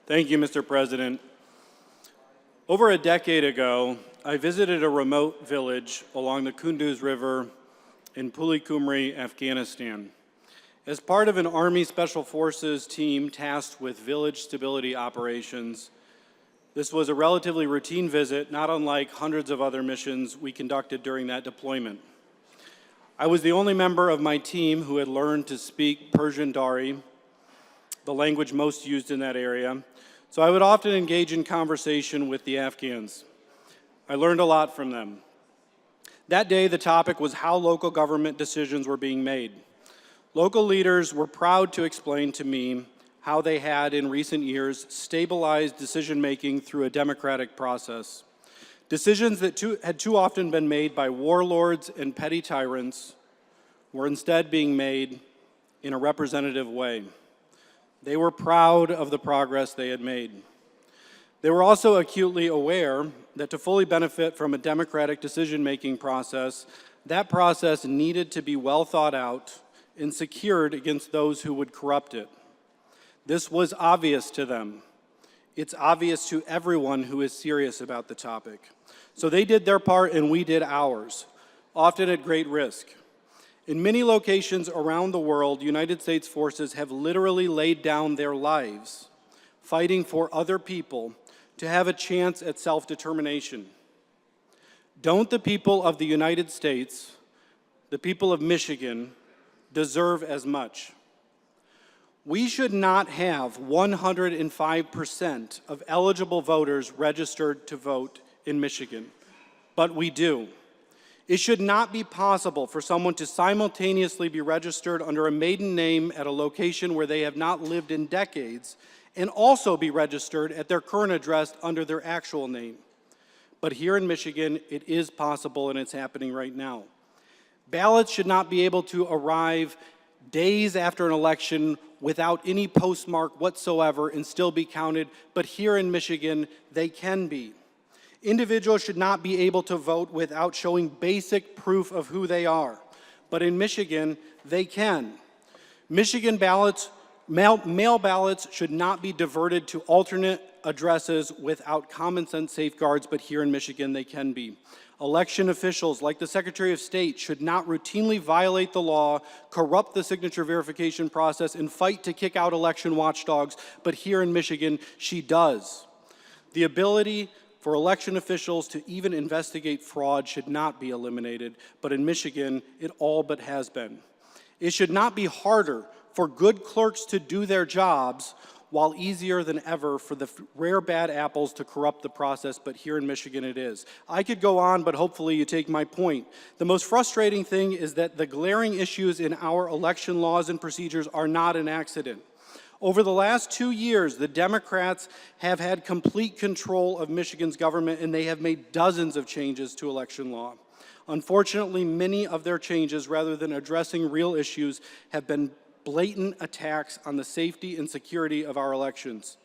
Thank you, Mr. President. Over a decade ago, I visited a remote village along the Kunduz River in Pulikumri, Afghanistan. As part of an Army Special Forces team tasked with village stability operations, this was a relatively routine visit, not unlike hundreds of other missions we conducted during that deployment. I was the only member of my team who had learned to speak Persian Dari, the language most used in that area, so I would often engage in conversation with the Afghans. I learned a lot from them. That day, the topic was how local government decisions were being made. Local leaders were proud to explain to me how they had, in recent years, stabilized decision-making through a democratic process. Decisions that had too often been made by warlords and petty tyrants were instead being made in a representative way. They were proud of the progress they had made. They were also acutely aware that to fully benefit from a democratic decision-making process, that process needed to be well thought out and secured against those who would corrupt it. This was obvious to them. It's obvious to everyone who is serious about the topic. So they did their part and we did ours, often at great risk. In many locations around the world, United States forces have literally laid down their lives fighting for other people to have a chance at self-determination. Don't the people of the United States, the people of Michigan, deserve as much? We should not have 105% of eligible voters registered to vote in Michigan, but we do. It should not be possible for someone to simultaneously be registered under a maiden name at a location where they have not lived in decades and also be registered at their current address under their actual name. But here in Michigan, it is possible and it's happening right now. Ballots should not be able to arrive days after an election without any postmark whatsoever and still be counted, but here in Michigan, they can be. Individuals should not be able to vote without showing basic proof of who they are, but in Michigan, they can. Michigan ballots, mail ballots should not be diverted to alternate addresses without common sense safeguards, but here in Michigan, they can be. Election officials, like the Secretary of State, should not routinely violate the law, corrupt the signature verification process, and fight to kick out election watchdogs, but here in Michigan, she does. The ability for election officials to even investigate fraud should not be eliminated, but in Michigan, it all but has been. It should not be harder for good clerks to do their jobs while easier than ever for the rare bad apples to corrupt the process, but here in Michigan it is. I could go on, but hopefully you take my point. The most frustrating thing is that the glaring issues in our election laws and procedures are not an accident. Over the last 2 years, the Democrats have had complete control of Michigan's government, and they have made dozens of changes to election law. Unfortunately, many of their changes, rather than addressing real issues, have been blatant attacks on the safety and security of our elections.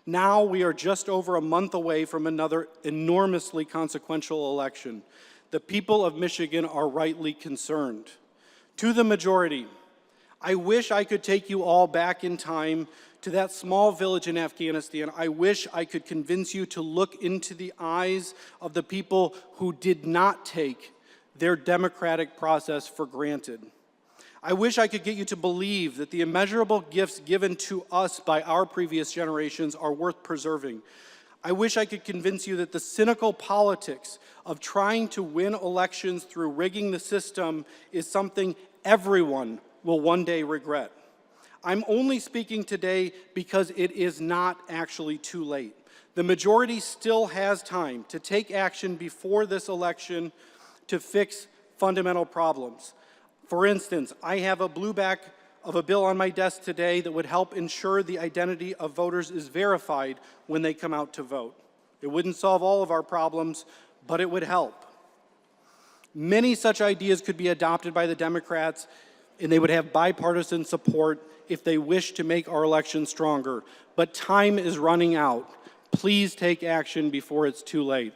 Now we are just over a month away from another enormously consequential election. The people of Michigan are rightly concerned. To the majority, I wish I could take you all back in time to that small village in Afghanistan. I wish I could convince you to look into the eyes of the people who did not take their democratic process for granted. I wish I could get you to believe that the immeasurable gifts given to us by our previous generations are worth preserving. I wish I could convince you that the cynical politics of trying to win elections through rigging the system is something everyone will one day regret. I'm only speaking today because it is not actually too late. The majority still has time to take action before this election to fix fundamental problems. For instance, I have a blueback of a bill on my desk today that would help ensure the identity of voters is verified when they come out to vote. It wouldn't solve all of our problems, but it would help. Many such ideas could be adopted by the Democrats, and they would have bipartisan support if they wish to make our election stronger. But time is running out. Please take action before it's too late.